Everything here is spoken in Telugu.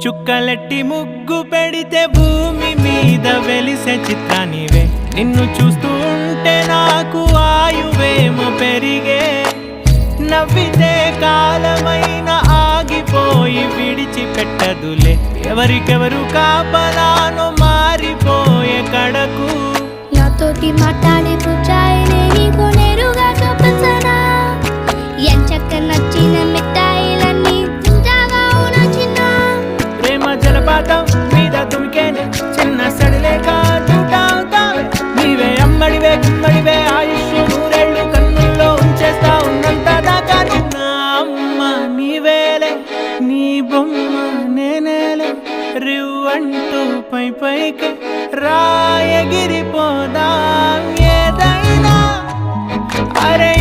చుక్కలెట్టి ముగ్గు పెడితే భూమి మీద వెలిసే చిత్రానివే నిన్ను చూస్తూ ఉంటే నాకు ఆయువేమో పెరిగే నవ్వితే కాలమైన ఆగిపోయి విడిచిపెట్టదులే ఎవరికెవరు కాపలానో మారిపోయే కడకు నాతోటి మాట్లాడే పుచ్చాయినే నీకు నేరుగా చూపించనా ఎంచక్క నచ్చిన మిఠాయిలన్నీ తింటాగా చిన్న ప్రేమ జలపాతం మీద తుమికేనే చిన్న సడిలేక చూటావుతావే నీవే అమ్మడివే గుమ్మడివే ఆయుష్ నూరేళ్ళు కన్నుల్లో ఉంచేస్తా ఉన్నంత దాకా నా అమ్మ నీవేలే నీ బొమ్మ నేనేలే రివ్వంటూ పై పైకి రాయగిరిపోదాం ఏదైనా అరే